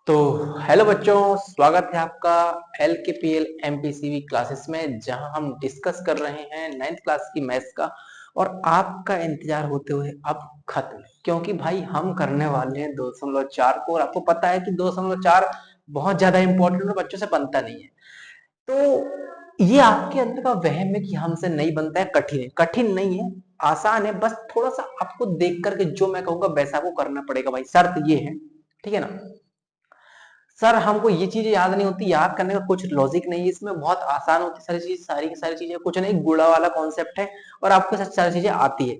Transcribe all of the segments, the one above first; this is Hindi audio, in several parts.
तो हेलो बच्चों, स्वागत है आपका एल के पी एल एमपीसीवी क्लासेस में, जहां हम डिस्कस कर रहे हैं 9th क्लास की मैथ्स का। और आपका इंतजार होते हुए अब खत्म, क्योंकि भाई हम करने वाले हैं 2.4 को। और आपको पता है कि 2.4 बहुत ज्यादा इंपॉर्टेंट और बच्चों से बनता नहीं है। तो ये आपके अंदर का वहम है कि हमसे नहीं बनता है। कठिन नहीं है, आसान है। बस थोड़ा सा आपको देख करके जो मैं कहूंगा वैसा आपको करना पड़ेगा भाई। शर्त ये है, ठीक है ना सर? हमको ये चीजें याद नहीं होती, याद करने का कुछ लॉजिक नहीं है इसमें, बहुत आसान होती है सारी चीज, सारी की सारी चीजें। कुछ नहीं, गुणा वाला कॉन्सेप्ट है और आपको सारी चीजें आती है।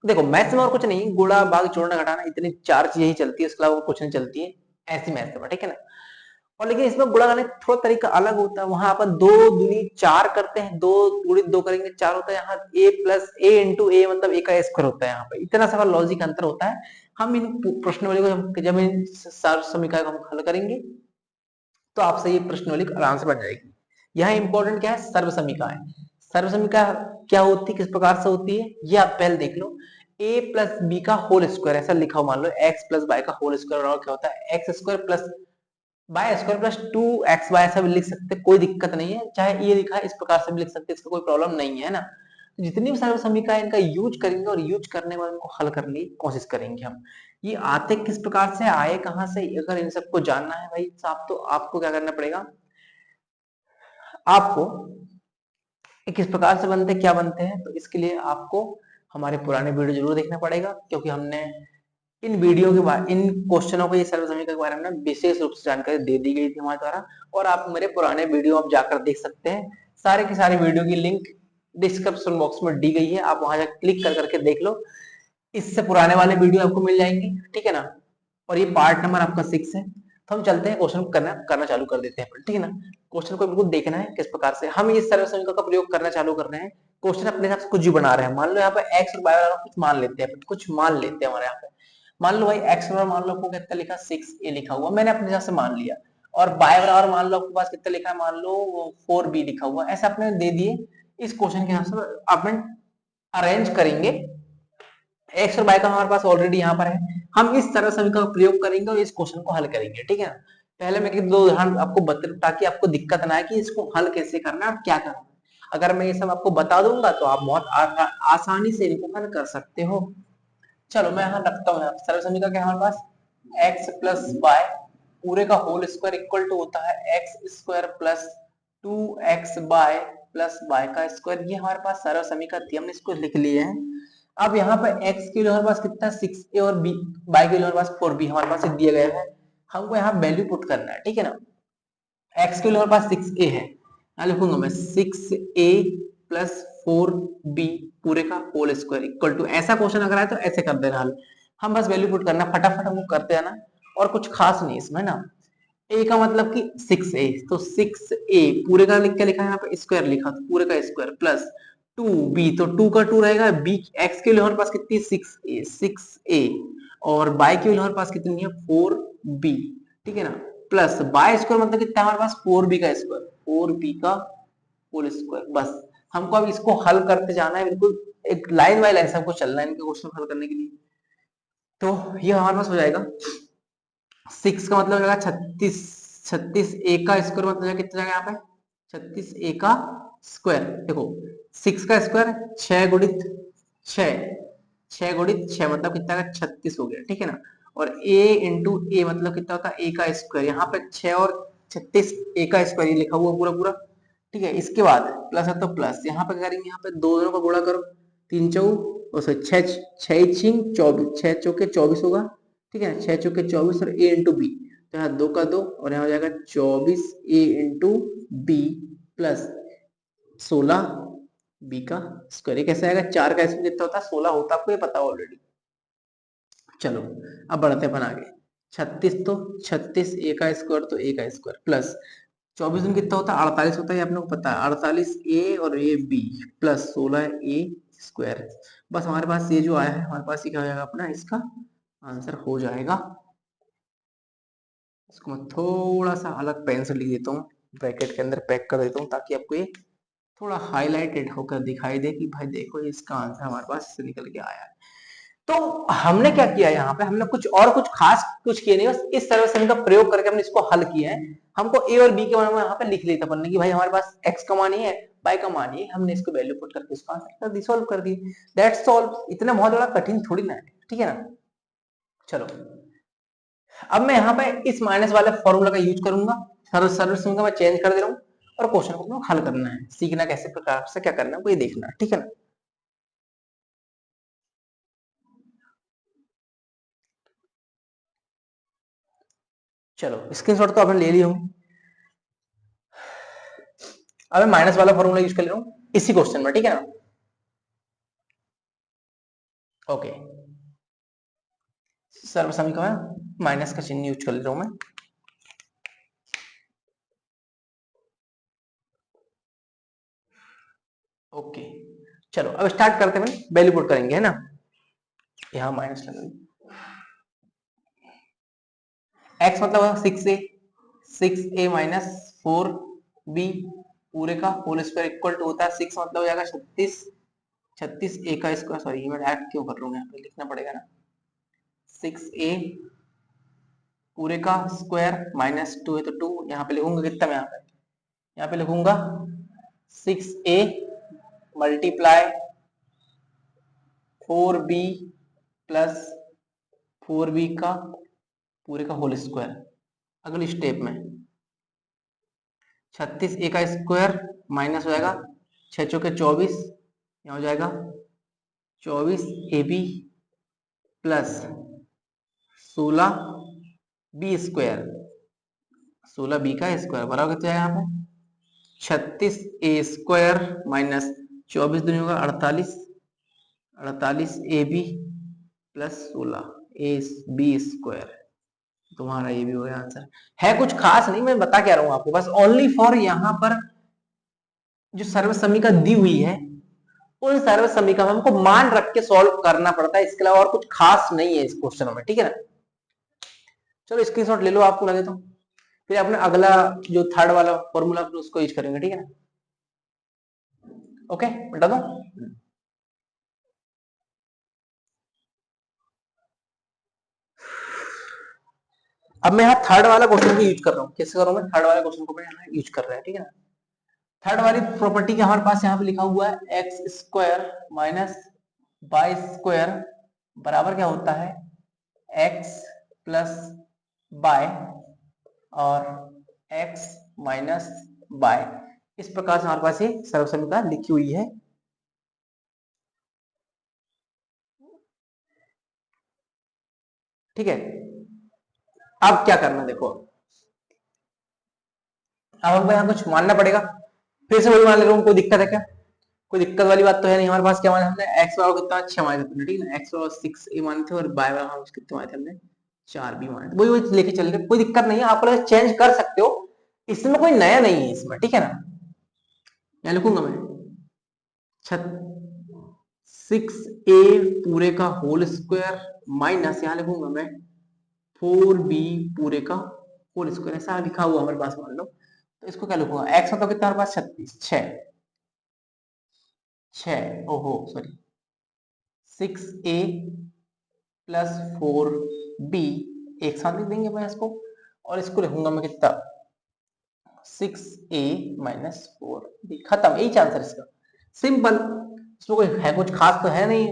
देखो मैथ्स में और कुछ नहीं, गुणा भाग जोड़ना घटाना, इतनी चार चीजें ही चलती है, उसके अलावा कुछ नहीं चलती है। ऐसी मैथ्स में, ठीक है ना। और लेकिन इसमें गुणा करने का थोड़ा तरीका अलग होता है। वहां अपन दो दूनी चार करते हैं, दो गुणित दो करेंगे चार होता है। यहाँ ए प्लस ए इंटू ए मतलब ए का स्क्वायर होता है। यहाँ पे इतना सा लॉजिक अंतर होता है। हम इन प्रश्नावली को जब इन सार समीकरण को हम हल करेंगे तो आपसे ये प्रश्नावली आराम से बन जाएगी। यहाँ इंपॉर्टेंट क्या है? सर्व समीकरण है। सर्व समीकरण क्या होती है, किस प्रकार से होती है, ये आप पहले देख लो। ए प्लस बी का होल स्क्वायर ऐसा लिखा हो, मान लो एक्स प्लस वाई का होल स्क्वायर, और क्या होता है x square plus Y square plus 2xy, ऐसा भी लिख सकते हैं, कोई दिक्कत नहीं है। चाहे ये लिखा है इस प्रकार से भी लिख सकते हैं, इसका कोई प्रॉब्लम नहीं है ना। तो जितनी भी सर्व समीकरण इनका यूज करेंगे और यूज करने के बाद इनको हल करने की कोशिश करेंगे हम। ये आते किस प्रकार से, आए कहां से, अगर इन सबको जानना है भाई साहब, तो आपको क्या करना पड़ेगा, आपको किस प्रकार से बनते क्या बनते हैं, तो इसके लिए आपको हमारे पुराने वीडियो जरूर देखना पड़ेगा, क्योंकि हमने इन वीडियो के बाद इन क्वेश्चनों को, ये सर्व समीकरण के बारे में विशेष रूप से जानकारी दे दी गई थी हमारे द्वारा। और आप मेरे पुराने वीडियो आप जाकर देख सकते हैं। सारे के सारे वीडियो की लिंक डिस्क्रिप्शन बॉक्स में दी गई है, आप वहां जाकर क्लिक कर करके देख लो। इससे पुराने वाले वीडियो आपको मिल जाएंगे, ठीक है ना। और ये पार्ट नंबर आपका 6 है। तो हम चलते हैं क्वेश्चन करना करना चालू कर देते हैं, ठीक है ना। क्वेश्चन को बिल्कुल देखना है किस प्रकार से हम इस सर्व समीकरण का प्रयोग करना चालू कर रहे हैं। क्वेश्चन अपने हिसाब से कुछ भी बना रहे हैं। मान लो यहाँ पे एक्स और वाई कुछ मान लेते हैं, कुछ मान लेते हैं हमारे यहाँ पे। मान लो भाई एक्स बराबर मान लो आपको कितना लिखा, 6a लिखा हुआ, मैंने अपने हिसाब से मान लिया। और बाय बराबर मान लो आपके पास कितना लिखा है, मान लो 4b लिखा हुआ, ऐसा आपने दे दिए। इस क्वेश्चन के हिसाब से अपन अरेंज करेंगे। एक्स और वाई का हमारे पास ऑलरेडी यहाँ पर है। हम इस तरह समीकरण का प्रयोग करेंगे और इस क्वेश्चन को हल करेंगे, ठीक है ना। पहले मैं दो उदाहरण आपको बता, ताकि आपको दिक्कत ना आए कि इसको हल कैसे करना है और क्या करना है। अगर मैं ये सब आपको बता दूंगा तो आप बहुत आसानी से इनको हल कर सकते हो। चलो मैं यहाँ रखता हूँ। सरल समीकरण क्या है हमारे पास, एक्स प्लस वाई पूरे का होल स्क्वायर इक्वल टू होता है x square plus 2x Y plus Y का स्क्वायर। ये हमारे पास सरल समीकरण थी, हमने इसको लिख लिए हैं। अब यहाँ पर x के लिए हमारे पास कितना 6a और b, y के लिए हमारे पास 4b हमारे पास दिया गया है। हमको यहाँ वैल्यू पुट करना है, ठीक है ना। x के लिए हमारे पास 6a है, यहाँ लिखूंगा मैं 6a प्लस 4b पूरे का होल स्क्वायर इक्वल टू, ऐसा क्वेश्चन अगर आए तो ऐसे कर देना हल। हम बस वैल्यू पुट करना, फटाफट हमको करते हैं ना। और कुछ खास नहीं इसमें ना। a का मतलब कि 6a, तो 6a पूरे का लिख के लिखा है, यहाँ पे स्क्वायर लिखा तो पूरे का स्क्वायर प्लस 2b, तो 2 का 2 रहेगा। b x के लिए हमारे पास कितनी 6a और y के लिए हमारे पास कितनी है 4b, ठीक है ना। प्लस y स्क्वायर मतलब कितना है हमारे पास 4b का स्क्वायर, 4b का होल स्क्वायर। बस हमको अब इसको हल करते जाना है, बिल्कुल एक लाइन बाय लाइन सबको चलना है इनके क्वेश्चन हल करने के लिए। तो ये हमारे पास हो जाएगा 6 का मतलब होगा 36, 36a का स्क्वायर मतलब कितना जाएगा यहाँ पे 36a का स्क्वायर। देखो 6 का स्क्वायर 6 गुणित 6, 6 गुणित 6 मतलब कितना का 36 हो गया, ठीक है ना। और a इंटू ए मतलब कितना होता है a का स्क्वायर, यहाँ पे 6 और 36 a का स्क्वायर लिखा हुआ पूरा पूरा, ठीक है। इसके बाद प्लस है तो प्लस, यहाँ पे करेंगे, यहाँ पे दो दोनों का गुणा करो, 3 चौ और 6 6 छिंग 24, 6 चौके 24 होगा, ठीक है। 6 चौके 24 और a इंटू बी, तो यहाँ 2 का 2 और यहाँ हो जाएगा 24a into B plus 16 B का स्क्वायर। कैसे आएगा, 4 का स्क्वायर कितना होता है 16 होता है, आपको ये पता ऑलरेडी। चलो अब बढ़ते हैं अपन आगे। 36, तो 36 ए का स्क्वायर तो ए का स्क्वायर प्लस 24 में कितना होता है 48 होता है, आप लोग को पता है 48 ए और A B plus 16 A square. बस हमारे पास ये जो आया है हमारे पास ये क्या हो जाएगा अपना, इसका आंसर हो जाएगा। इसको मैं थोड़ा सा अलग पेन से लिख देता हूँ, ब्रैकेट के अंदर पैक कर देता हूँ, ताकि आपको ये थोड़ा हाईलाइटेड होकर दिखाई दे कि भाई देखो इसका आंसर हमारे पास से निकल के आया है। तो हमने क्या किया यहाँ पे, हमने कुछ खास कुछ किया नहीं, बस इस सर्वसमी का प्रयोग करके हमने इसको हल किया है। हमको ए और बी के मान यहाँ पे लिख लिया था अपन ने कि भाई हमारे पास एक्स का मान ही है, y का मान ही है, हमने इसको वैल्यू पुट करके इसको आंसर कर दी, सॉल्व कर दी, दैट्स ऑल। इतना बहुत बड़ा कठिन थोड़ी ना है, ठीक है ना। चलो अब मैं यहाँ पे इस माइनस वाले फॉर्मूला का यूज करूंगा, सर्वसमी का मैं चेंज कर दे रहा हूँ, और क्वेश्चन को हल करना है, सीखना कैसे प्रकार से क्या करना है वो ये देखना, ठीक है ना। चलो स्क्रीनशॉट तो आपने ले ली होंगी। अब मैं माइनस वाला फॉर्मूला यूज कर ले रहा हूँ इसी क्वेश्चन में, ठीक है ना। ओके, सर्वसमी का माइनस का चिन्ह यूज कर ले रहा हूं मैं। ओके चलो अब स्टार्ट करते हैं, वैल्यू पुट करेंगे, है ना। यहां माइनस लगा, एक्स मतलब 6a माइनस 4b पूरे का होल स्क्वायर इक्वल टू होता है 6 मतलब हो जाएगा 36 a का स्क्वायर, सॉरी मैं ऐड क्यों कर रहा हूं, यहाँ पे लिखना पड़ेगा ना, 6a पूरे का स्क्वायर माइनस 2 है तो 2 यहाँ पे लिखूंगा कितना, मैं यहाँ पे लिखूंगा 6a multiply 4b plus 4b का पूरे का होल स्क्वायर। अगली स्टेप में 36a का स्क्वायर माइनस हो जाएगा 6 चौके 24, यहाँ हो जाएगा 24ab plus 16b square, 16b का स्क्वायर बराबर कितना है यहाँ पे 36a स्क्वायर माइनस 24 दूनी होगा 48, 48ab प्लस 16ab स्क्वायर, तुम्हारा ये भी हो गया आंसर। है कुछ खास नहीं, मैं बता क्या रहा हूं आपको, बस ओनली फॉर यहाँ पर जो सर्वसमीका दी हुई है उन सर्वसमीका में हमको मान रख के सॉल्व करना पड़ता है, इसके अलावा और कुछ खास नहीं है इस क्वेश्चन में, ठीक है ना। चलो स्क्रीनशॉट ले लो आपको लगे तो, फिर अपने अगला जो थर्ड वाला फॉर्मूला उसको यूज करेंगे, ठीक है ना। ओके बता दो। अब मैं यहाँ थर्ड वाला क्वेश्चन को यूज कर रहा हूँ, कैसे कर रहा हूँ मैं, थर्ड वाले क्वेश्चन को मैं यहाँ यूज कर रहा है, ठीक है ना। थर्ड वाली प्रॉपर्टी के हमारे पास यहाँ पे लिखा हुआ है x square minus Y square बराबर क्या होता है एक्स प्लस बाय और एक्स माइनस बाय। इस प्रकार से हमारे पास ये सर्वसमीकरण लिखी हुई है, ठीक है। अब क्या करना देखो, अब हमको यहाँ कुछ मानना पड़ेगा, फिर से वही मान ले रहा हूँ, कोई दिक्कत है क्या, कोई दिक्कत वाली बात तो है नहीं। हमारे पास क्या माना हमने एक्स बराबर कितना 6 माने थे, ठीक है ना, एक्स बराबर 6a माने थे और बाय बराबर हम कितने माने थे हमने 4b माने थे, वही वही लेके चल रहे, कोई दिक्कत नहीं है, आप लोग चेंज कर सकते हो, इसमें कोई नया नहीं है इसमें, ठीक है ना। यहाँ लिखूंगा मैं 6a पूरे का होल स्क्वायर माइनस यहाँ लिखूंगा मैं 4b पूरे का होल स्क्वायर, ऐसा लिखा हुआ हमारे पास मान लो, तो इसको क्या लिखूंगा एक्स मतलब कितना हमारे पास 36 6 ओहो सॉरी 6a प्लस 4b एक साथ लिख देंगे मैं इसको, और इसको लिखूंगा मैं कितना 6a माइनस 4b, खत्म, यही आंसर इसका, सिंपल, इसमें कोई है कुछ खास तो है नहीं।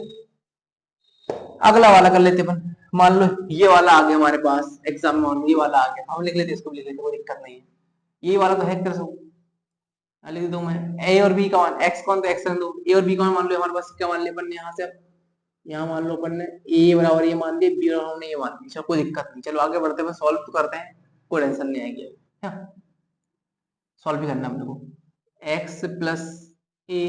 अगला वाला कर लेते अपन, मान लो ये वाला आ गया हमारे पास एग्जाम में, मान लो ये वाला आ गया, हम लिख लेते इसको भी लिख लेते, कोई दिक्कत नहीं है, ये वाला तो है एक तरह से लिख दूं मैं a और b का मान, x कौन तो x रख दो, a और b का मान लो हमारे पास क्या मान लिया अपन ने यहाँ से, यहाँ मान लो अपन ने a बराबर ये मान दिया, b बराबर हमने ये मान दिया, कोई दिक्कत नहीं, चलो आगे बढ़ते हैं, सॉल्व तो करते हैं, कोई टेंशन नहीं आएगी, सॉल्व भी करना है अपने को, x प्लस a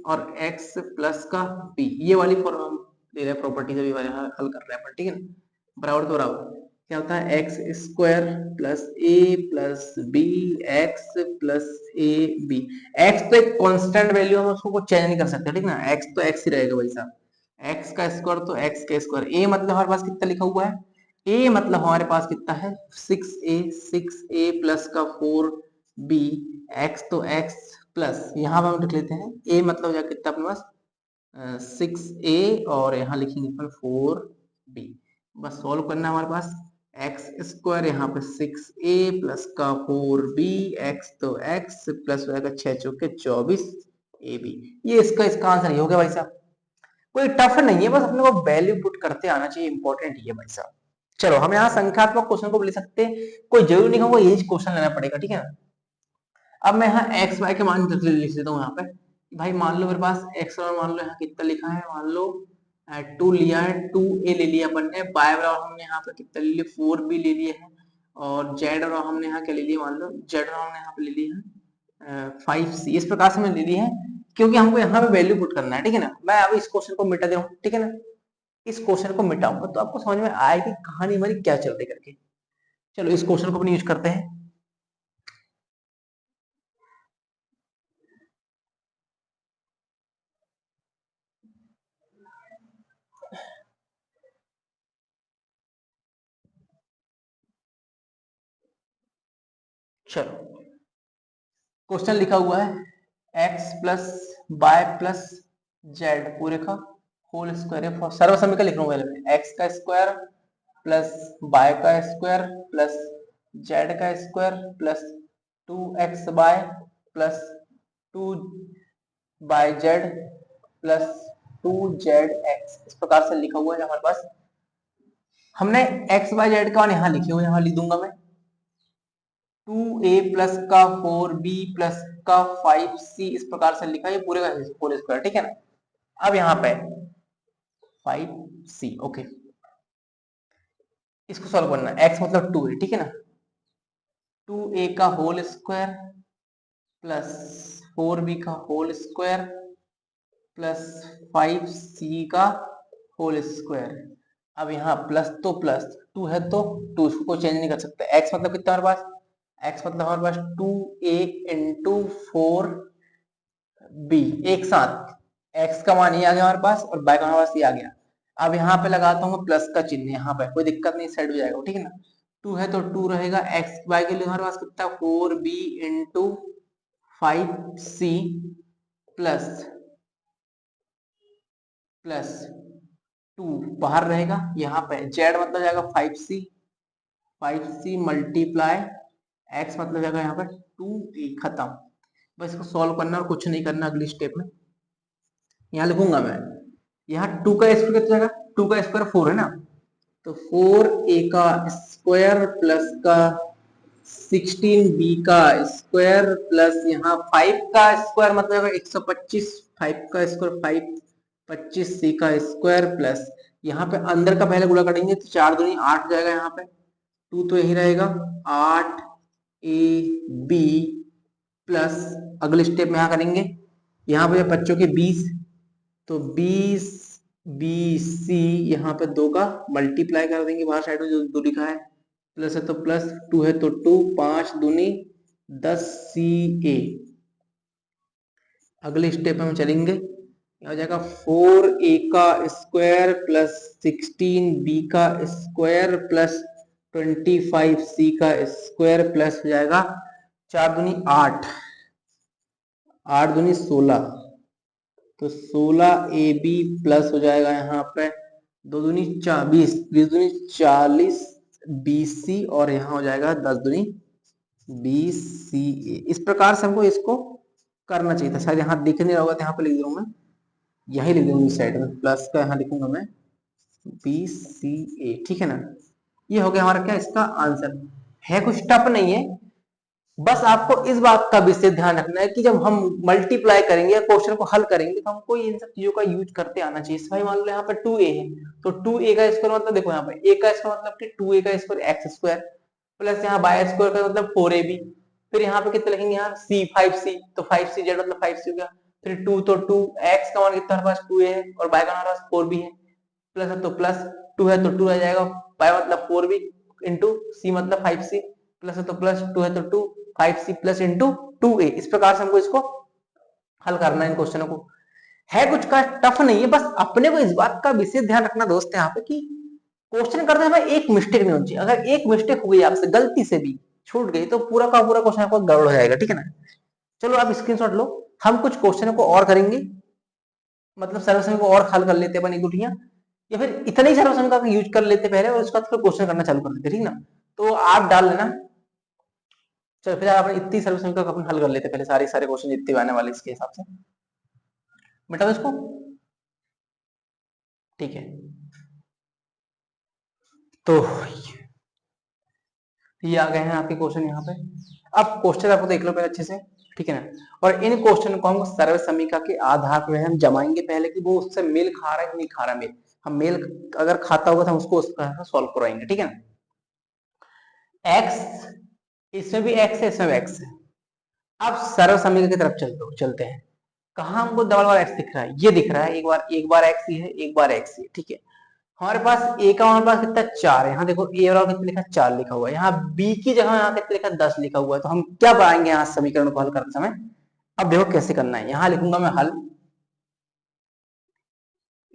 और x प्लस का b, ये वाली फॉर्म ले रहे प्रॉपर्टी से भी हल कर रहे हैं अपन, ठीक है ना, बराबर तो बराबर क्या होता है x square plus A plus B x plus A B, X तो एक कांस्टेंट वैल्यू, हम उसको चेंज नहीं कर सकते, ठीक ना, एक्स तो एक्स ही रहेगा भाई साहब, एक्स का स्क्वायर तो एक्स का स्क्वायर, ए मतलब हमारे पास कितना लिखा हुआ है, ए मतलब हमारे पास कितना है 6a प्लस का 4b, एक्स तो एक्स प्लस यहाँ पर हम लिख लेते हैं a मतलब हो जाएगा कितना अपने पास 6a और यहाँ लिखेंगे पर 4b। बस सॉल्व करना है हमारे पास। एक्स स्क्वायर यहाँ पे 6a प्लस का 4b, एक्स तो एक्स प्लस हो जाएगा 6 चौके 24ab। ये इसका आंसर ये हो गया भाई साहब। कोई टफ नहीं है, बस अपने को वैल्यू पुट करते आना चाहिए, इंपॉर्टेंट ये भाई साहब। चलो हम यहाँ संख्यात्मक क्वेश्चन को भी ले सकते हैं, कोई जरूरी नहीं होगा यही क्वेश्चन लेना पड़ेगा, ठीक है ना। अब मैं यहाँ एक्स वाई के मान लिख देता हूँ यहाँ पे। भाई मान लो मेरे पास एक्स और मान लो यहाँ कितना लिखा है, मान लो 2 लिया है, 2a ले लिया अपन ने, बाय और हमने यहाँ पे कितना ले लिया 4b ले लिए है, और जेड और हमने यहाँ क्या ले लिया, मान लो जेड और हमने यहाँ पे ले लिया है 5c। इस प्रकार से मैंने ले ली है क्योंकि हमको यहाँ पे वैल्यू पुट करना है, ठीक है ना। मैं अभी इस क्वेश्चन को मिटा दे रहा हूँ, ठीक है ना। इस क्वेश्चन को मिटाऊंगा तो आपको समझ में आएगी कहानी हमारी क्या चल रही करके। चलो इस क्वेश्चन को अपनी यूज करते हैं। चलो क्वेश्चन लिखा हुआ है X plus bye plus Z पूरे का होल स्क्वायर है। सर्व समीकरण लिख रहा हूँ पहले मैं, एक्स का स्क्वायर प्लस बाय का स्क्वायर प्लस जेड का square plus 2x Y plus 2 Y Z plus 2zx। इस प्रकार से लिखा हुआ है हमारे पास। हमने x बाय जेड का मान यहाँ लिखे हुए, यहाँ लिख दूंगा मैं 2a प्लस का 4b प्लस का 5c। इस प्रकार से लिखा है पूरे का होल स्क्वायर, ठीक है ना। अब यहाँ पे 5c, ओके। इसको सॉल्व करना है, x मतलब 2a, ठीक है ना। 2a का होल स्क्वायर प्लस 4b का होल स्क्वायर प्लस 5c का होल स्क्वायर। अब यहाँ प्लस तो प्लस, 2 है तो 2, इसको चेंज नहीं कर सकते। x मतलब कितना हमारे पास, x मतलब हमारे पास 2a इंटू 4b एक साथ। x का मान ये आ गया हमारे पास और y का हमारे पास ये आ गया। अब यहाँ पे लगाता हूँ प्लस का चिन्ह, यहाँ पे कोई दिक्कत नहीं, साइड हो जाएगा, ठीक है ना। 2 है तो 2 रहेगा, x y के लिए हमारे पास कितना 4b into 5c plus plus 2 बाहर रहेगा। यहाँ पे z मतलब जाएगा 5c मल्टीप्लाई x मतलब जाएगा यहाँ पे 2a, खत्म। बस इसको सॉल्व करना और कुछ नहीं करना अगली स्टेप में। यहाँ लिखूंगा मैं, यहाँ 2 का स्क्वायर कितना जाएगा, 2 का स्क्वायर 4 है ना, तो 4a का स्क्वायर प्लस का 16b का स्क्वायर प्लस यहाँ 5 का स्क्वायर मतलब 125, 5 का स्क्वायर 5, 25c का स्क्वायर प्लस यहाँ पे अंदर का पहले गुणा करेंगे तो 4 दूनी 8 जाएगा, यहाँ पे 2 तो यही रहेगा 8ab प्लस अगले स्टेप में यहाँ करेंगे, यहाँ पे बच्चों के 20, तो 20bc यहाँ पे 2 का मल्टीप्लाई कर देंगे बाहर साइड में जो 2 लिखा है, प्लस है तो प्लस, 2 है तो 2, 5 दूनी 10ca। अगले स्टेप में हम चलेंगे, हो जाएगा 4a का स्क्वायर प्लस 16b का स्क्वायर प्लस 25c का स्क्वायर प्लस हो जाएगा 4 दूनी 8, 8 दूनी 16, तो 16ab प्लस हो जाएगा यहाँ पे 2 दूनी 20, 20 दूनी 40 bc और यहाँ हो जाएगा 10 दूनी 20ca। इस प्रकार से हमको इसको करना चाहिए था, शायद यहाँ दिख नहीं रहा होगा तो यहाँ पे लिख दे रहा हूँ मैं, यही लिख दूंगी साइड में, प्लस का यहाँ लिखूंगा मैं 20ca, ठीक है ना। ये हो गया हमारा क्या इसका आंसर है, कुछ टफ नहीं है। बस आपको इस बात का विशेष ध्यान रखना है कि जब हम मल्टीप्लाई करेंगे या क्वेश्चन को हल करेंगे तो हमको इन सब चीजों का यूज करते आना चाहिए। भाई मान लो यहाँ पे 2a है तो 2a का स्क्वायर मतलब देखो यहाँ पे a का स्क्वायर मतलब कि 2a का स्क्वायर एक्स स्क्वायर प्लस यहाँ बाय स्क्वायर का मतलब 4ab, फिर यहाँ पे कितना लिखेंगे यहाँ c 5c, तो 5c जेड मतलब 5c हो गया, फिर 2 तो 2 x का मान कितना हमारे पास 2a है और y का हमारे पास 4b है, प्लस है तो प्लस 2 है तो 2 आ जाएगा, y मतलब 4b इंटू c मतलब 5c, प्लस है तो प्लस 2 है तो 2, 5c प्लस इंटू 2a। इस प्रकार से हमको इसको हल करना है इन क्वेश्चनों को। है कुछ का टफ नहीं है, बस अपने को इस बात का विशेष ध्यान रखना दोस्त यहाँ पे कि क्वेश्चन करते समय एक मिस्टेक नहीं होनी चाहिए। अगर एक मिस्टेक हो गई आपसे गलती से भी छूट गई तो पूरा का पूरा क्वेश्चन आपको गड़बड़ हो जाएगा, ठीक है ना। चलो आप स्क्रीनशॉट लो, हम कुछ क्वेश्चनों को और करेंगे। मतलब सर्व समीकरण को और हल कर लेते अपन एक दो टियां, या फिर इतने ही सर्व समीकरण का यूज कर लेते पहले और उसके बाद फिर क्वेश्चन करना चालू कर देते, ठीक ना। तो आप डाल लेना। चलो फिर आप इतनी सर्व समीकरण का अपन हल कर लेते पहले, सारे सारे क्वेश्चन जितने भी आने वाले इसके हिसाब से, बेटा इसको, ठीक है। तो ये आ गए हैं आपके क्वेश्चन यहाँ पे। अब क्वेश्चन आपको देख लो पहले अच्छे से, ठीक है ना। और इन क्वेश्चन को हम सर्व समीकरण के आधार पर हम जमाएंगे पहले कि वो उससे मेल खा रहा है कि नहीं खा रहा मेल। हम मेल अगर खाता होगा तो हम उसको उस तरह सॉल्व करवाएंगे, ठीक है ना। एक्स, इसमें भी एक्स है, इसमें भी एक्स है। अब सर्व समीकरण की तरफ चलते हैं। कहा हमको डबल बार एक्स दिख रहा है, ये दिख रहा है, एक बार एक्स ही है, एक बार एक्स ही है, ठीक है। हमारे पास ए का हमारे पास कितना 4 है, यहाँ देखो ए और कितना लिखा 4 लिखा हुआ है, यहाँ बी की जगह यहाँ कितना लिखा 10 लिखा हुआ है। तो हम क्या पाएंगे यहाँ समीकरण को हल करते समय। अब देखो कैसे करना है, यहाँ लिखूंगा मैं हल,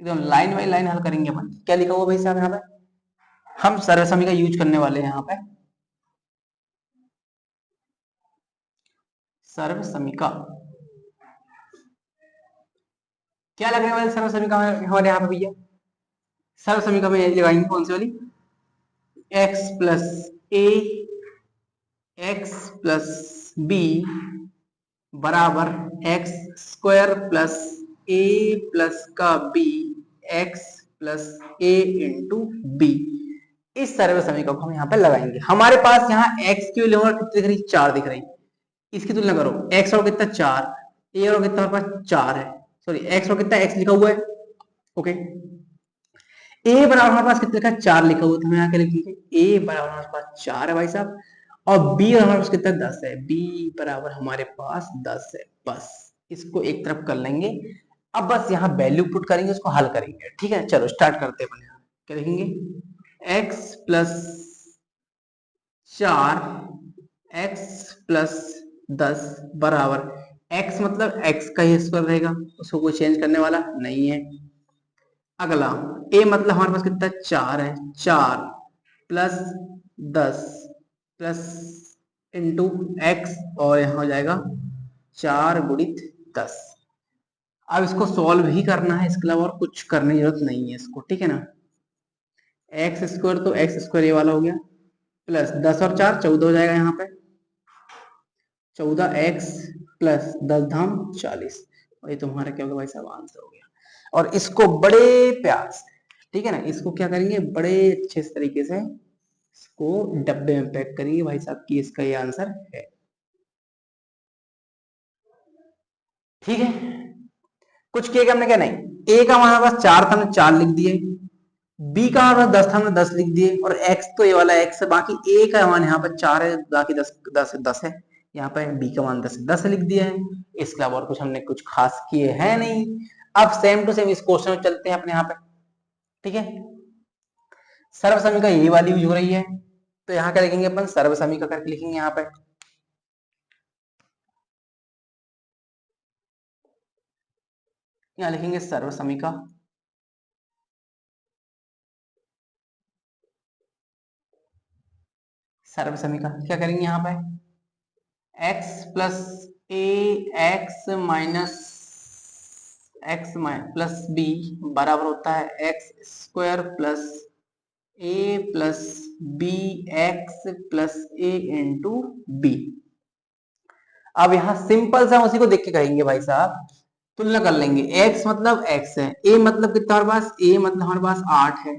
एकदम लाइन बाई लाइन हल करेंगे अपन। क्या लिखा हुआ भाई साहब यहाँ पे, हम सर्व समीकरण यूज करने वाले हैं यहाँ पे। सर्व समीकरण क्या लगने वाले सर्व समीकरण हमारे यहाँ पे भैया, सर्व समीकरण में लगाएंगे कौन सी वाली, x plus a x plus b बराबर एक्स स्क्वायर प्लस ए प्लस का बी एक्स प्लस ए इंटू बी। इस सर्व समीकरण को हम यहाँ पे लगाएंगे। हमारे पास यहाँ x की वैल्यू कितनी दिख रही, 4 दिख रही। इसकी तुलना करो, x और कितना 4, a और कितना हमारे पास 4 है, सॉरी x और कितना x लिखा हुआ है, ओके। a बराबर हमारे पास कितने का 4 लिखा हुआ, तो हम यहाँ क्या लिखेंगे, a बराबर हमारे पास 4 है भाई साहब, और b हमारे पास कितना 10 है, b बराबर हमारे पास 10 है। बस इसको एक तरफ कर लेंगे। अब बस यहाँ वैल्यू पुट करेंगे, उसको हल करेंगे, ठीक है। चलो स्टार्ट करते हैं। यहाँ क्या लिखेंगे, x प्लस 4 x प्लस 10 बराबर x मतलब x का ही स्क्वायर रहेगा, उसको कोई चेंज करने वाला नहीं है। अगला a मतलब हमारे पास कितना 4 है, 4 प्लस 10 प्लस इंटू एक्स, और यहाँ हो जाएगा 4 गुणित 10। अब इसको सॉल्व ही करना है, इसके अलावा और कुछ करने की जरूरत नहीं है इसको, ठीक है ना। एक्स स्क्वायर तो एक्स स्क्वायर ये वाला हो गया, प्लस 10 और 4 14 हो जाएगा, यहाँ पे 14x प्लस 10 धाम 40, और ये तुम्हारा क्या होगा भाई साहब, आंसर हो गया। और इसको बड़े प्यार से, ठीक है ना, इसको क्या करेंगे, बड़े अच्छे तरीके से इसको डब्बे में पैक करेंगे भाई साहब कि इसका ये आंसर है, ठीक है। कुछ किया हमने, क्या नहीं, ए का हमारे पास 4 था, हमने 4 लिख दिए, बी का हमारे पास 10 था, हमने 10 लिख दिए, और एक्स तो ये वाला एक्स है, बाकी ए का हमारे यहाँ पर 4 है, बाकी 10 है, यहाँ पे बी का मान 10 लिख दिया है। इसके अलावा और कुछ हमने कुछ खास किए हैं नहीं। अब सेम टू सेम इस क्वेश्चन में चलते हैं अपने यहाँ पे, ठीक है। सर्व समीकरण ये वाली यूज हो रही है, तो यहाँ क्या लिखेंगे अपन, सर्व समीकरण करके लिखेंगे यहाँ पे, यहाँ लिखेंगे सर्व समीकरण, सर्व समीकरण क्या करेंगे यहाँ पे, x plus a x minus x plus b बराबर होता है एक्स स्क्वायर प्लस ए प्लस बी एक्स प्लस ए इंटू बी। अब यहाँ सिंपल सा उसी को देख के कहेंगे भाई साहब, तुलना कर लेंगे। x मतलब x है, a मतलब कितना हमारे पास, a मतलब हमारे पास 8 है,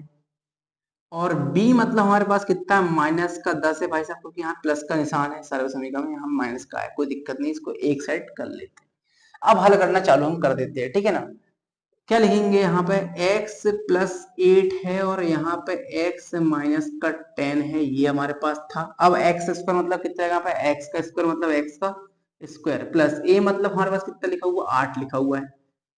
और b मतलब हमारे पास कितना माइनस का 10 है भाई साहब, क्योंकि यहाँ प्लस का निशान है सर्व समीकरण में, हम माइनस का है, कोई दिक्कत नहीं, इसको एक साइड कर लेते हैं। अब हल करना चालू हम कर देते हैं, ठीक है ना। क्या लिखेंगे यहाँ पे, x प्लस 8 है, और यहाँ पे x माइनस का 10 है, ये हमारे पास था। अब x स्क्वायर मतलब कितना है, यहाँ पे x का स्क्वायर मतलब x का स्क्वायर, प्लस a मतलब हमारे पास कितना लिखा हुआ, 8 लिखा हुआ है,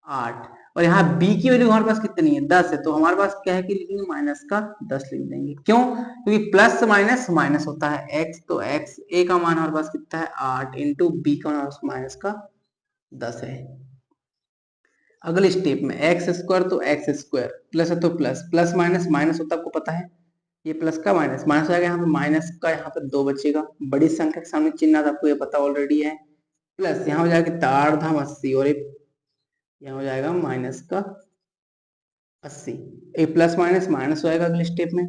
8, और यहाँ b की वैल्यू हमारे पास कितनी है, 10 है, तो हमारे पास क्या है कि लिखेंगे माइनस का 10 लिख देंगे। क्यों, क्योंकि प्लस माइनस माइनस होता है, x तो x, a का मान हमारे पास कितना है 8 इंटू बी का मान माइनस का 10 है। अगले स्टेप में एक्स स्क्वायर तो एक्स स्क्वायर, प्लस है तो प्लस, प्लस माइनस माइनस होता है, आपको पता है, ये प्लस का माइनस माइनस हो जाएगा, यहाँ पे माइनस का यहाँ पे 2 बचेगा, बड़ी संख्या के सामने चिन्ह आपको ये पता ऑलरेडी है, प्लस यहाँ हो जाएगा 8 धाम 80, और यहाँ हो जाएगा -80। ये प्लस माइनस माइनस हो जाएगा अगले स्टेप में।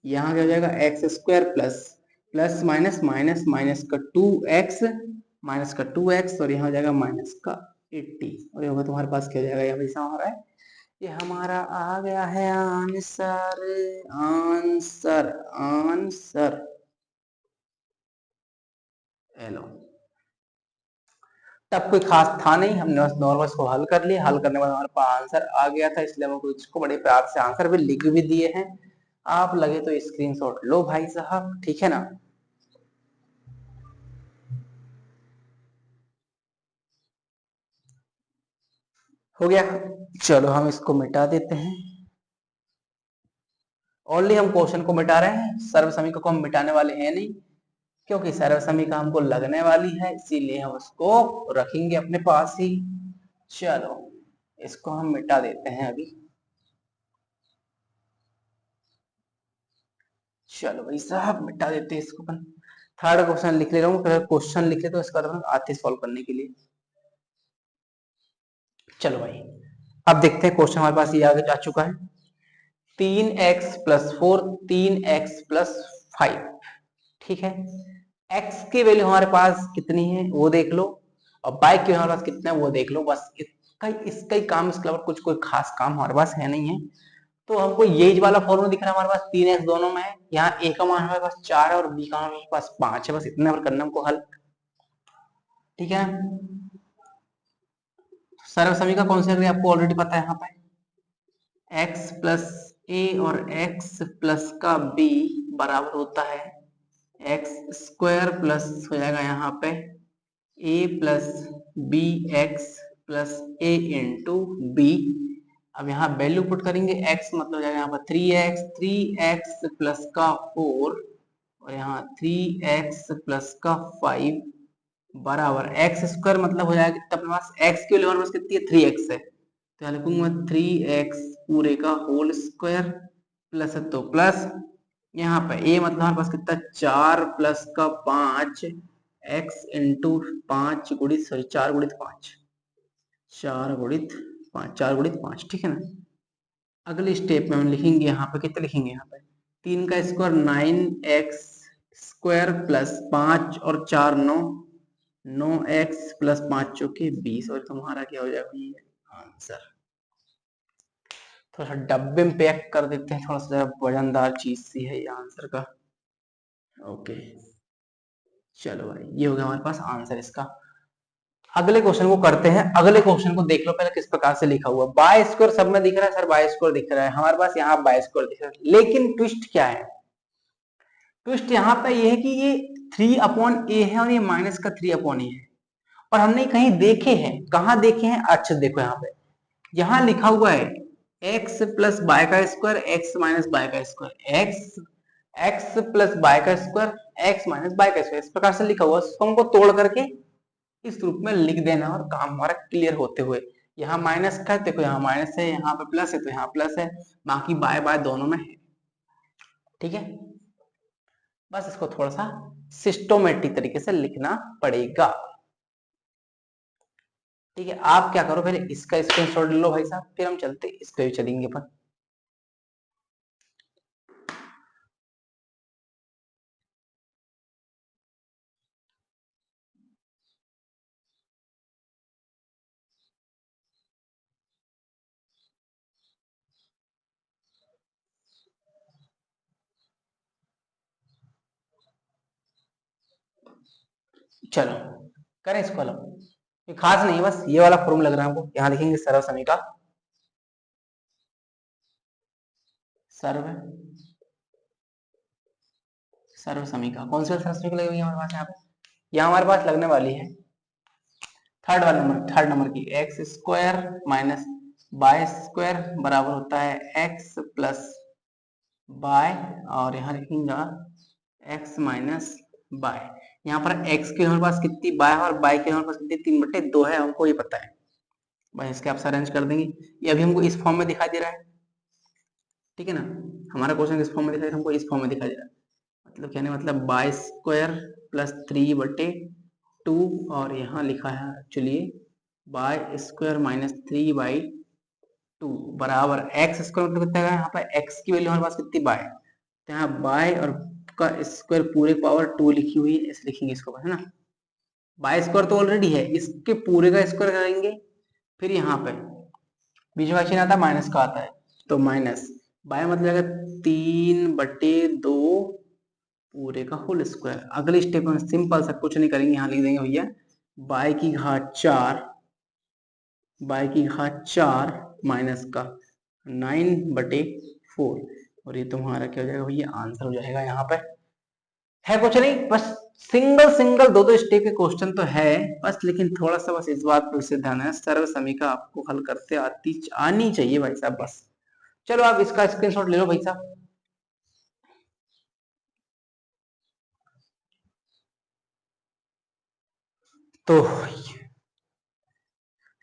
यहाँ क्या हो जाएगा x square plus plus minus minus minus का 2x माइनस का 2x और यहाँ हो जाएगा माइनस का 80 और ये होगा तुम्हारे पास क्या हो जाएगा, यहाँ पैसा हमारा है, ये हमारा आ गया है आंसर। Answer answer hello. तब कोई खास था नहीं, हमने बस नॉर्मल को हल कर लिया, हल करने के बाद हमारे पास आंसर आ गया था, इसलिए हम इसको बड़े प्यार से आंसर भी लिख भी दिए हैं। आप लगे तो स्क्रीनशॉट लो भाई साहब, ठीक है ना। हो गया, चलो हम इसको मिटा देते हैं। ओनली हम क्वेश्चन को मिटा रहे हैं, सर्व समीकरण को हम मिटाने वाले हैं नहीं, क्योंकि सर्व समीकरण हमको लगने वाली है, इसीलिए हम उसको रखेंगे अपने पास ही। चलो इसको हम मिटा देते हैं अभी। चलो भाई साहब मिटा देते हैं इसको। अपन थर्ड क्वेश्चन लिख ले रहा हूँ, क्वेश्चन लिख ले तो इसका मतलब आते सॉल्व करने के लिए। चलो भाई अब देखते हैं क्वेश्चन हमारे पास ये आगे जा चुका है। 3x+4 3x+5, ठीक है। x की वैल्यू हमारे पास कितनी है वो देख लो, और y की हमारे पास कितना है वो देख लो, बस इसका ही काम, इसके अलावा कुछ कोई खास काम हमारे पास है नहीं है। तो हमको यही वाला फॉर्मूला दिख रहा है हमारे पास, 3x दोनों में है, यहाँ a का मान हमारे पास 4 है और b का मान हमारे पास 5 है, बस इतना पर करना हमको हल, ठीक है। सर्व समीकरण कौन सी लग रही है आपको ऑलरेडी पता है, यहाँ पे x+a और x प्लस का b बराबर होता है x² प्लस हो जाएगा यहाँ पे a plus B x plus A into B. अब यहाँ वैल्यू पुट करेंगे, x मतलब हो जाएगा यहाँ पर 3x प्लस का 4 और यहाँ 3x प्लस का 5 बराबर x² मतलब हो जाएगा कितना अपने पास, x की वैल्यू हमारे पास कितनी है 3x है, तो यहाँ लिखूंगा 3x पूरे का होल स्क्वायर प्लस है तो प्लस, यहाँ पे a मतलब हमारे पास कितना 4 प्लस का 5 x इंटू 5 गुणित सॉरी 4 गुणित 5 4 गुणित 5 4 गुणित 5, ठीक है ना। अगले स्टेप में हम लिखेंगे यहाँ पे कितना लिखेंगे, यहाँ पे 3 का स्क्वायर 9x² प्लस 5 और 4 9x प्लस 5 चौके 20 और तुम्हारा क्या हो जाएगा ये आंसर। थोड़ा सा डब्बे में पैक कर देते हैं, थोड़ा सा वजनदार चीज सी है ये आंसर का। ओके चलो भाई ये हो गया हमारे पास आंसर इसका। अगले क्वेश्चन को करते हैं, अगले क्वेश्चन को देख लो पहले किस प्रकार से लिखा हुआ, बाय स्क्वायर सब में दिख रहा है सर, बाय स्क्वायर दिख रहा है हमारे पास, यहाँ बाय स्क्वायर दिख रहा है, लेकिन ट्विस्ट क्या है, ट्विस्ट यहाँ पे ये है कि ये 3/a है और ये माइनस का 3/a है, और हमने कहीं देखे हैं, कहाँ देखे हैं, अच्छा देखो यहाँ पे, यहाँ लिखा हुआ है x प्लस बाय का स्क्वायर x माइनस बाय का स्क्वायर, x प्लस बाय का स्क्वायर x माइनस बाय का स्क्वायर, इस प्रकार से लिखा हुआ है, उसको हमको तोड़ करके इस रूप में लिख देना और काम हमारा क्लियर होते हुए। यहाँ माइनस का देखो, यहाँ माइनस है, यहाँ पे प्लस है तो यहाँ प्लस है, बाकी बाय बाय दोनों में है, ठीक है। बस इसको थोड़ा सा सिस्टोमेटिक तरीके से लिखना पड़ेगा, ठीक है। आप क्या करो पहले इसका स्क्रीनशॉट ले लो भाई साहब, फिर हम चलते इस पे भी चलेंगे अपन। चलो करें इसको अलग, ये खास नहीं है, बस ये वाला फॉर्मूला लग रहा है हमको। यहाँ लिखेंगे सर्व समीकरण, सर्व सर्व समीकरण कौन सी सर्व समीकरण लगेगी हमारे पास, यहाँ पे यहाँ हमारे पास लगने वाली है थर्ड नंबर की, x² माइनस बाय स्क्वायर बराबर होता है x प्लस बाय, और यहाँ लिखेंगे x माइनस बाय। यहाँ पर x की हमारे पास कितनी बाय और बाय की हमारे पास कितनी 3/2 है, हमको ये पता है, बस इसके आप अरेंज कर देंगे। ये अभी हमको इस फॉर्म में दिखाई दे रहा है, ठीक है ना, हमारा क्वेश्चन इस फॉर्म में दिखाई, हमको इस फॉर्म में दिखाई दे रहा है, मतलब कहने मतलब बाय स्क्वायर प्लस 3/2 और यहाँ लिखा है चलिए बाय स्क्वायर माइनस 3/2 बराबर एक्स स्क्वायर मतलब कितना है, यहाँ पर एक्स की वैल्यू हमारे पास कितनी बाय, तो यहाँ बाय और का स्क्वायर पूरे पावर 2 लिखी हुई है, इस लिखेंगे इसको है ना। बाय स्क्वायर तो ऑलरेडी है, इसके पूरे का स्क्वायर करेंगे, फिर यहाँ पे बीच में चिन्ह आता है माइनस का आता है, तो माइनस बाय मतलब 3/2 पूरे का होल स्क्वायर। अगले स्टेप में सिंपल सा कुछ नहीं करेंगे, यहाँ लिख देंगे भैया बाय की घात 4, बाय की घात 4 माइनस का 9/4, और ये तुम्हारा क्या हो जाएगा भैया, आंसर हो जाएगा। यहाँ पे है कुछ नहीं, बस सिंगल सिंगल दो स्टेप के क्वेश्चन तो है बस, लेकिन थोड़ा सा बस इस बात पर विशेष ध्यान है, सर्व समीकरण आपको हल करते आनी चाहिए भाई साहब बस। चलो आप इसका स्क्रीनशॉट ले लो भाई साहब। तो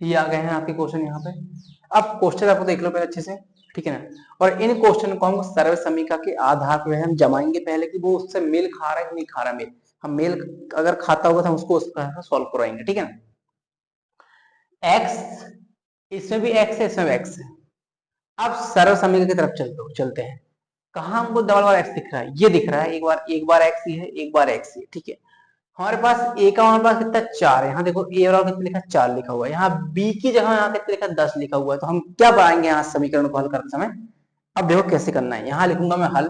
ये आ गए हैं आपके क्वेश्चन यहाँ पे। अब क्वेश्चन आपको देख लो पहले अच्छे से, ठीक है ना। और इन क्वेश्चन को हम सर्व समीकरण के आधार पर हम जमाएंगे पहले कि वो उससे मेल खा रहा है कि नहीं खा रहा मेल। हम मेल अगर खाता होगा तो हम उसको उसका सॉल्व करवाएंगे, ठीक है ना। एक्स, इसमें भी एक्स है, इसमें भी एक्स है। अब सर्व समीकरण की तरफ चलते हैं। कहा हमको डबल बार एक्स दिख रहा है, ये दिख रहा है, एक बार एक्स ही है, एक बार एक्स ही है, ठीक है। हमारे पास ए का हमारे पास कितना 4 है, यहाँ देखो ए और कितना लिखा 4 लिखा हुआ है, यहाँ बी की जगह यहाँ कितना लिखा 10 लिखा हुआ है, तो हम क्या पाएंगे यहाँ समीकरण को हल करते समय। अब देखो कैसे करना है, यहाँ लिखूंगा मैं हल,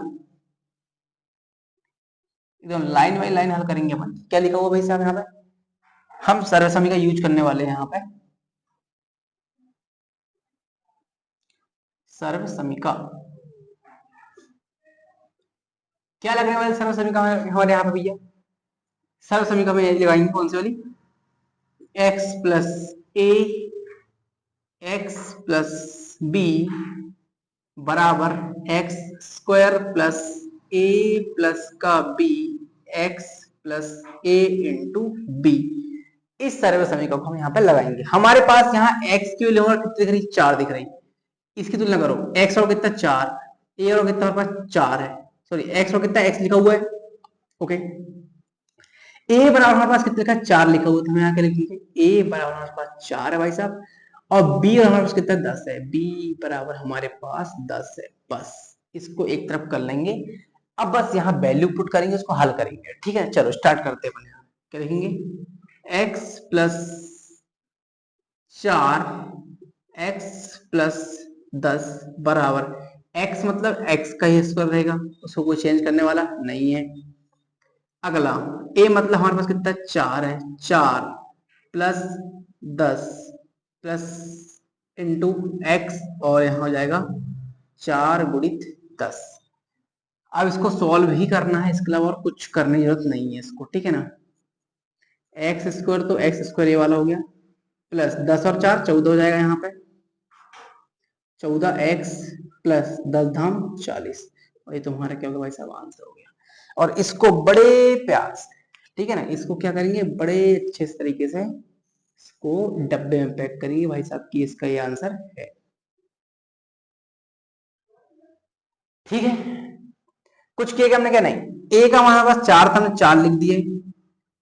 एकदम लाइन बाई लाइन हल करेंगे अपन। क्या लिखा हुआ भाई साहब यहाँ पे, हम सर्व समीकरण यूज करने वाले हैं यहाँ पे, सर्व समीकरण क्या लगने वाले सर्व समीकरण हमारे यहाँ पे भैया, सर्व समीकरण में लगाएंगे कौन सी वाली, x plus a x plus b बराबर एक्स स्क्वायर प्लस ए प्लस का बी एक्स प्लस ए इंटू बी। इस सर्व समीकरण को हम यहाँ पे लगाएंगे। हमारे पास यहाँ x की वैल्यू कितनी दिख रही, 4 दिख रही। इसकी तुलना करो, x और कितना 4, a और कितना हमारे पास 4 है, सॉरी x और कितना x लिखा हुआ है, ओके। a बराबर हमारे पास कितना लिखा है, 4 लिखा हुआ है, तो हम यहाँ क्या लिखेंगे, a बराबर हमारे पास 4 है भाई साहब, और b हमारे पास कितना 10 है, b बराबर हमारे पास 10 है। बस इसको एक तरफ कर लेंगे। अब बस यहाँ वैल्यू पुट करेंगे, उसको हल करेंगे, ठीक है। चलो स्टार्ट करते हैं। यहाँ क्या लिखेंगे, x प्लस 4 x प्लस 10 बराबर x मतलब x का ही स्क्वायर रहेगा, उसको कोई चेंज करने वाला नहीं है। अगला a मतलब हमारे पास कितना 4 है, 4 प्लस 10 प्लस इंटू एक्स, और यहाँ हो जाएगा 4 गुणित 10। अब इसको सॉल्व ही करना है, इसके अलावा और कुछ करने की जरूरत नहीं है इसको, ठीक है ना। एक्स स्क्वायर तो एक्स स्क्वायर ये वाला हो गया, प्लस 10 और 4 14 हो जाएगा, यहाँ पे 14x प्लस 10 धाम 40, और ये तुम्हारा क्या होगा भाई साहब, आंसर हो गया। और इसको बड़े प्यार से, ठीक है ना, इसको क्या करेंगे, बड़े अच्छे तरीके से इसको डब्बे में पैक करेंगे भाई साहब कि इसका ये आंसर है, ठीक है। कुछ किया हमने क्या, नहीं। ए का हमारे पास 4 था, हमने 4 लिख दिए,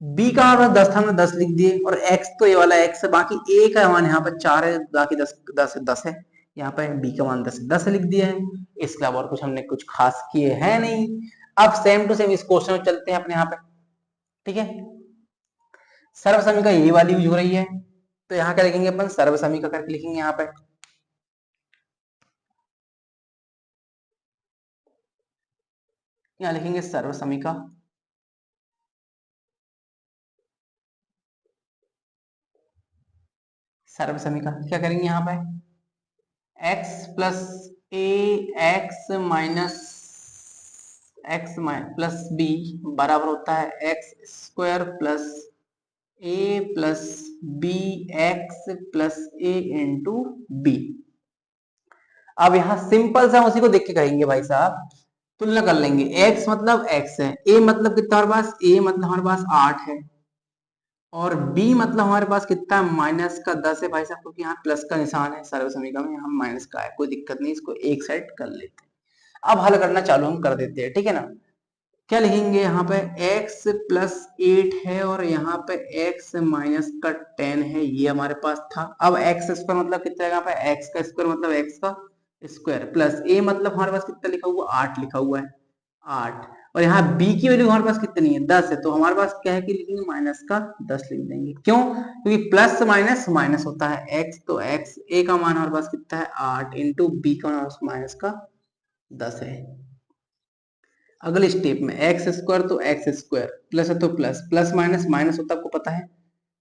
बी का हमारे पास 10 था, हमने 10 लिख दिए, और एक्स तो ये वाला एक्स है, बाकी ए का मान यहाँ पर 4 है, बाकी 10 है, यहाँ पे बी का मान 10 लिख दिया है। इसके अलावा और कुछ हमने कुछ खास किए हैं नहीं। अब सेम टू सेम इस क्वेश्चन में चलते हैं अपने यहाँ पे, ठीक है। सर्व समीकरण ये वाली यूज हो रही है, तो यहाँ क्या लिखेंगे अपन, सर्व समीकरण करके लिखेंगे यहाँ पे, यहाँ लिखेंगे सर्व समीकरण, सर्व समीकरण क्या करेंगे यहाँ पे, x plus a x minus x plus b बराबर होता है एक्स स्क्वायर प्लस ए प्लस बी एक्स प्लस ए इंटू बी। अब यहाँ सिंपल से हम उसी को देख के करेंगे भाई साहब, तुलना कर लेंगे। x मतलब x है, a मतलब कितना हमारे पास, a मतलब हमारे पास 8 है, और b मतलब हमारे पास कितना माइनस का 10 है भाई साहब, क्योंकि यहाँ प्लस का निशान है सर्व समीकरण में, हम माइनस का है, कोई दिक्कत नहीं, इसको एक साइड कर लेते हैं। अब हल करना चालू हम कर देते हैं, ठीक है ना। क्या लिखेंगे यहाँ पे x प्लस 8 है और यहाँ पे x माइनस का 10 है, ये हमारे पास था। अब x स्क्वायर मतलब कितना है, यहाँ पे x का स्क्वायर मतलब x का स्क्वायर प्लस a मतलब हमारे पास कितना लिखा हुआ, 8 लिखा हुआ है, 8। और यहाँ b की वैल्यू हमारे पास कितनी है, 10 है, तो हमारे पास क्या है कि लिखेंगे माइनस का 10 लिख देंगे। क्यों, क्योंकि प्लस माइनस माइनस होता है x, तो x a का मान हमारे पास कितना है 8 इंटू b का मान माइनस का 10 है। अगले स्टेप में एक्स स्क्वायर तो एक्स स्क्वायर, प्लस है तो प्लस, प्लस माइनस माइनस होता है, आपको पता है,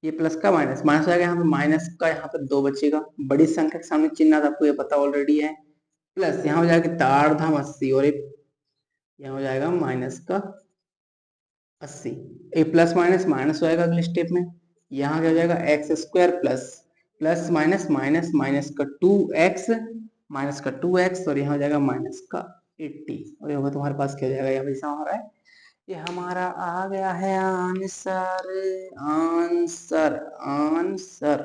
ये प्लस का माइनस माइनस हो जाएगा, यहाँ पे माइनस का यहाँ पे 2 बचेगा, बड़ी संख्या के सामने चिन्ह था, आपको ये पता ऑलरेडी है। प्लस यहाँ हो जाएगा कितना 8 धाम 80 और एक यहाँ हो जाएगा माइनस का 80। एक प्लस माइनस माइनस हो जाएगा अगले स्टेप में, यहाँ क्या हो जाएगा x square plus plus minus minus minus का 2x माइनस का 2x और यहाँ हो जाएगा माइनस का 80 और ये होगा तुम्हारे पास क्या हो जाएगा, यहाँ पे हमारा है, ये हमारा आ गया है आंसर, आंसर आंसर।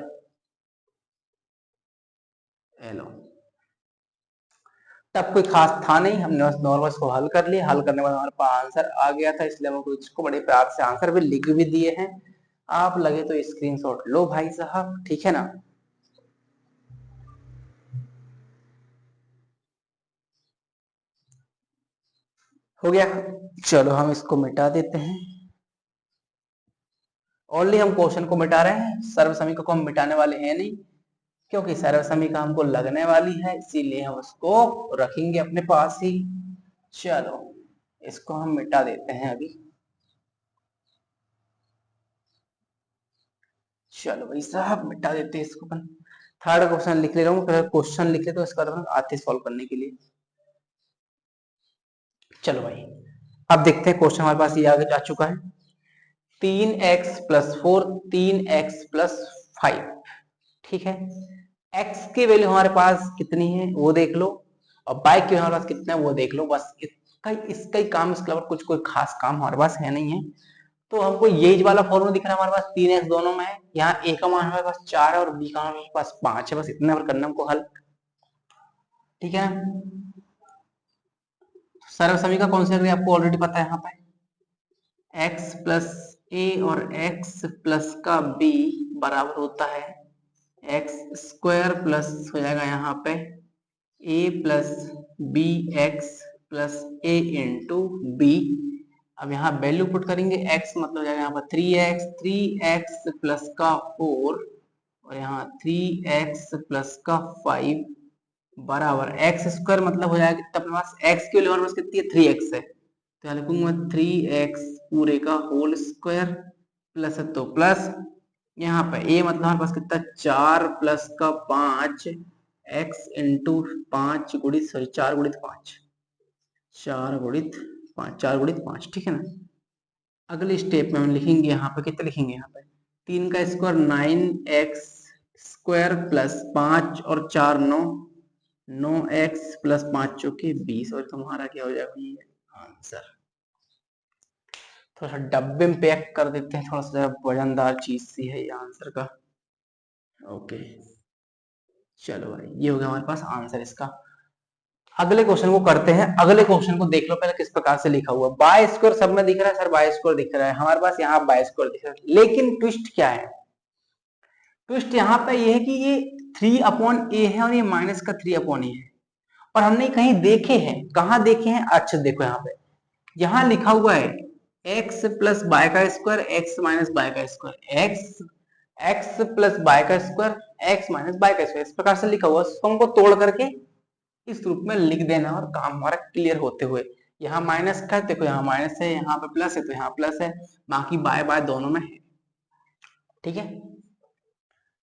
हेलो, तब कोई खास था नहीं, हमने बस नॉर्मल इसको हल कर लिया, हल करने के बाद हमारे पास आंसर आ गया था, इसलिए हम इसको बड़े प्यार से आंसर भी लिख भी दिए हैं। आप लगे तो स्क्रीनशॉट लो भाई साहब, ठीक है ना। हो गया, चलो हम इसको मिटा देते हैं। ओनली हम क्वेश्चन को मिटा रहे हैं, सर्व समीकरण को हम मिटाने वाले हैं नहीं, क्योंकि सर्व समीकरण हमको लगने वाली है, इसीलिए हम उसको रखेंगे अपने पास ही। चलो इसको हम मिटा देते हैं अभी। चलो भाई साहब मिटा देते हैं इसको अपन। थर्ड क्वेश्चन लिख ले रहा हूँ, पहले क्वेश्चन लिख ले तो इसका बाद आते सॉल्व करने के लिए। चलो भाई, अब देखते हैं क्वेश्चन हमारे पास ये आगे जा चुका है। 3x+4 3x+5, ठीक है। x की वैल्यू हमारे पास कितनी है वो देख लो, और y की हमारे पास कितना है वो देख लो, बस इसका ही काम, इसके अलावा कुछ कोई खास काम हमारे पास है नहीं है। तो हमको यही वाला फॉर्मूला दिख रहा है हमारे पास, 3x दोनों में है, यहाँ a का मान हमारे पास 4 है और b का मान हमारे पास 5 है, बस इतना पर करना हमको हल, ठीक है। सर्व समीकरण कौन से आपको ऑलरेडी पता है, यहाँ पे x प्लस ए और x प्लस का b बराबर होता है एक्स स्क्वायर प्लस हो जाएगा यहाँ पे ए प्लस बी एक्स प्लस ए इंटू बी। अब यहाँ वैल्यू पुट करेंगे, x मतलब हो जाएगा यहाँ पर 3x प्लस का 4 और यहाँ 3x प्लस का 5 बराबर एक्स स्क्वायर मतलब हो जाएगा कितना अपने पास, x की वैल्यू हमारे पास कितनी है 3x है, तो यहाँ लिखूंगा 3x पूरे का होल स्क्वायर प्लस है तो प्लस, यहाँ पे a मतलब हमारे पास कितना 4 प्लस का 5 x इंटू 5 गुणित सॉरी 4 गुणित 5 4 गुणित 5 4 गुणित 5, ठीक है ना। अगले स्टेप में हम लिखेंगे यहाँ पे कितना लिखेंगे, यहाँ पे 3 का स्क्वायर 9x स्क्वायर प्लस 5 और 4 9 9x प्लस 5 चौके 20 और तुम्हारा क्या हो जाएगा ये आंसर। थोड़ा सा डब्बे में पैक कर देते हैं, थोड़ा सा वजनदार चीज सी है ये आंसर का। ओके चलो भाई, ये हो गया हमारे पास आंसर इसका। अगले क्वेश्चन को करते हैं, अगले क्वेश्चन को देख लो पहले किस प्रकार से लिखा हुआ, बाय स्क्वायर सब में दिख रहा है सर, बाय स्क्वायर दिख रहा है हमारे पास, यहाँ बाय स्क्वायर दिख रहा है, लेकिन ट्विस्ट क्या है, ट्विस्ट यहाँ पे ये है कि ये 3/a है और ये माइनस का 3/a है, और हमने कहीं देखे हैं, कहाँ देखे हैं, अच्छा देखो यहाँ पे, यहाँ लिखा हुआ है x प्लस बाय का स्क्वायर x माइनस बाय का स्क्वायर, x प्लस बाय का स्क्वायर x माइनस बाय का स्क्वायर, इस प्रकार से लिखा हुआ, उसको हमको तोड़ करके इस रूप में लिख देना और काम हमारा क्लियर होते हुए। यहाँ माइनस का देखो, यहाँ माइनस है, यहाँ पे प्लस है तो यहाँ प्लस है, बाकी बाय बाय दोनों में है, ठीक है।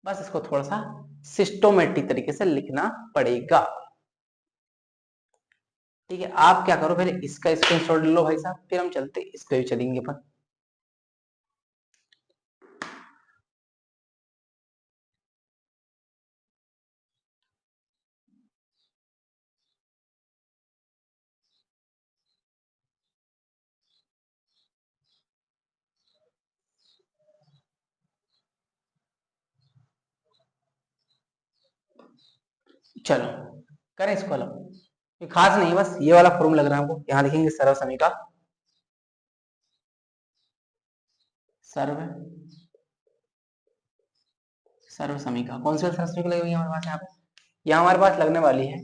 बस इसको थोड़ा सा सिस्टोमेटिक तरीके से लिखना पड़ेगा, ठीक है। आप क्या करो पहले इसका स्क्रीनशॉट ले लो भाई साहब, फिर हम चलते इस पे भी चलेंगे अपन। चलो करें इसको अलग, ये खास नहीं, बस ये वाला फॉर्मूला लग रहा है हमको, यहाँ लिखेंगे सर्व समीकरण सर्व सर्व समीका। कौन सी सर्व समीका लगी हुई है हमारे पास यहाँ पे? यहाँ हमारे पास लगने वाली है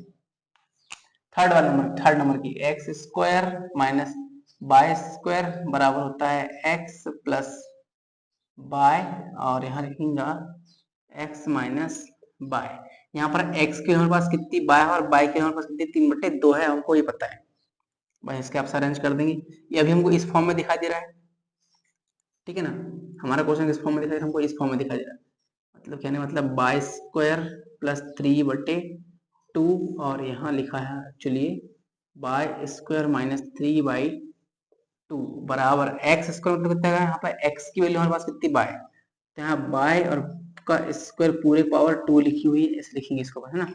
थर्ड नंबर की, x square minus y square बराबर होता है एक्स प्लस बाय, और यहाँ लिखेंगे एक्स माइनस बाय। यहाँ पर x की हमारे पास कितनी बाय है और बाय की हमारे पास कितनी 3/2 है, हमको ये पता है। बस इसके आप अरेंज कर देंगे। ये अभी हमको इस फॉर्म में दिखाई दे रहा है, ठीक है ना। हमारा क्वेश्चन इस फॉर्म में दिखाई, हमको इस फॉर्म में दिखाई दे रहा है। मतलब कहने मतलब बाय स्क्वायर प्लस 3/2, और यहाँ लिखा है चलिए बाय स्क्वायर माइनस 3/2 बराबर एक्स स्क्वायर, मतलब कितना है यहाँ पर एक्स की वैल्यू हमारे पास कितनी बाय, तो यहाँ बाय और का स्क्वायर पूरे पावर 2 लिखी हुई है, इस लिखेंगे इसको, है ना।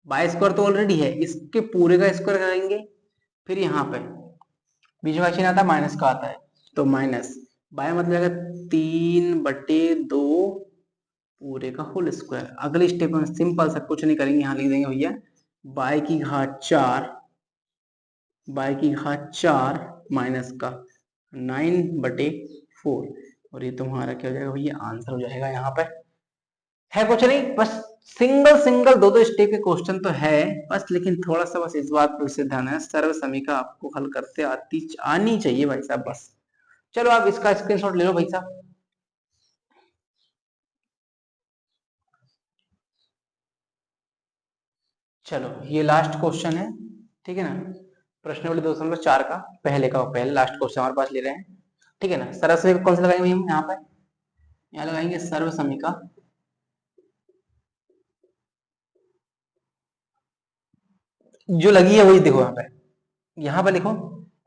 बाय स्क्वायर तो ऑलरेडी है, इसके पूरे का स्क्वायर करेंगे, फिर यहाँ पे बीच में चिन्ह आता है माइनस का आता है, तो माइनस बाय मतलब 3/2 पूरे का होल स्क्वायर। अगले स्टेप में सिंपल सा कुछ नहीं करेंगे, यहाँ लिख देंगे भैया बाय की घात 4 माइनस का 9/4, और ये तुम्हारा क्या हो जाएगा भैया, आंसर हो जाएगा। यहाँ पे है कुछ नहीं, बस सिंगल दो स्टेप के क्वेश्चन तो है बस, लेकिन थोड़ा सा बस इस बात पर विशेष ध्यान है, सर्व समीका आपको हल करते आनी चाहिए भाई साहब बस। चलो आप इसका स्क्रीनशॉट ले लो भाई साहब। चलो ये लास्ट क्वेश्चन है, ठीक है ना, प्रश्नावली 2.4 का पहले लास्ट क्वेश्चन हमारे पास ले रहे हैं, ठीक है ना। सर्व समीका कौन सा लगाएंगे हम यहाँ पे? यहाँ लगाएंगे सर्व समीका जो लगी है वही देखो यहाँ पे लिखो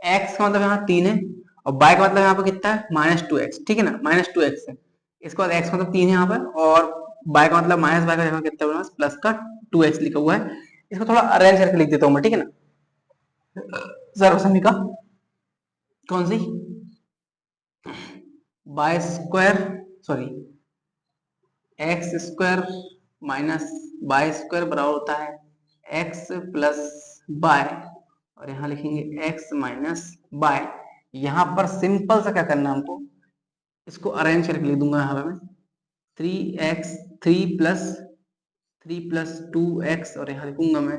x का मतलब यहाँ 3 है, और y का मतलब यहाँ पे कितना है -2x, ठीक है ना, -2x है। इसके बाद x का मतलब 3 है यहाँ पे, और y का मतलब माइनस y का यहाँ कितना है प्लस का 2x लिखा हुआ है। इसको थोड़ा अरेंज करके लिख देता हूँ मैं, ठीक है ना। सर्व समीका कौन सी, y square sorry x square minus y square बराबर होता है एक्स प्लस बाय, और यहाँ लिखेंगे एक्स माइनस बाय। यहाँ पर सिंपल सा क्या करना है हमको, इसको अरेंज करके लिख दूंगा यहाँ पे मैं 3x 3 प्लस 2x, और यहाँ लिखूंगा मैं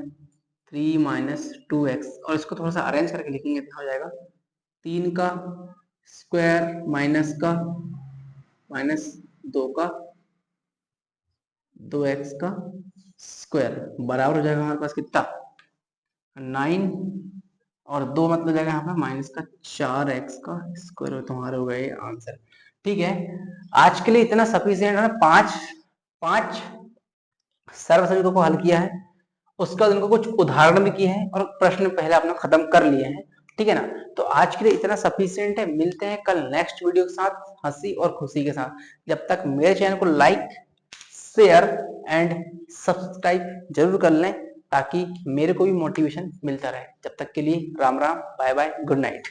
3 माइनस 2x, और इसको थोड़ा सा अरेंज करके लिखेंगे तो हो जाएगा 3 का स्क्वायर माइनस 2 का 2x का स्क्वायर बराबर हो जाएगा हमारे पास कितना 9, और 2 मतलब जाएगा यहाँ पे माइनस का 4x का स्क्वायर, तुम्हारा हो गया ये आंसर। ठीक है, आज के लिए इतना सफिशियंट है। पांच सर्व समीकरणों को हल किया है, उसके बाद उनको कुछ उदाहरण भी किए हैं, और प्रश्न पहले अपना खत्म कर लिए हैं, ठीक है ना। तो आज के लिए इतना सफिशियंट है, मिलते हैं कल नेक्स्ट वीडियो के साथ हंसी और खुशी के साथ। जब तक मेरे चैनल को लाइक शेयर एंड सब्सक्राइब जरूर कर लें, ताकि मेरे को भी मोटिवेशन मिलता रहे। जब तक के लिए Ram Ram, bye bye, good night.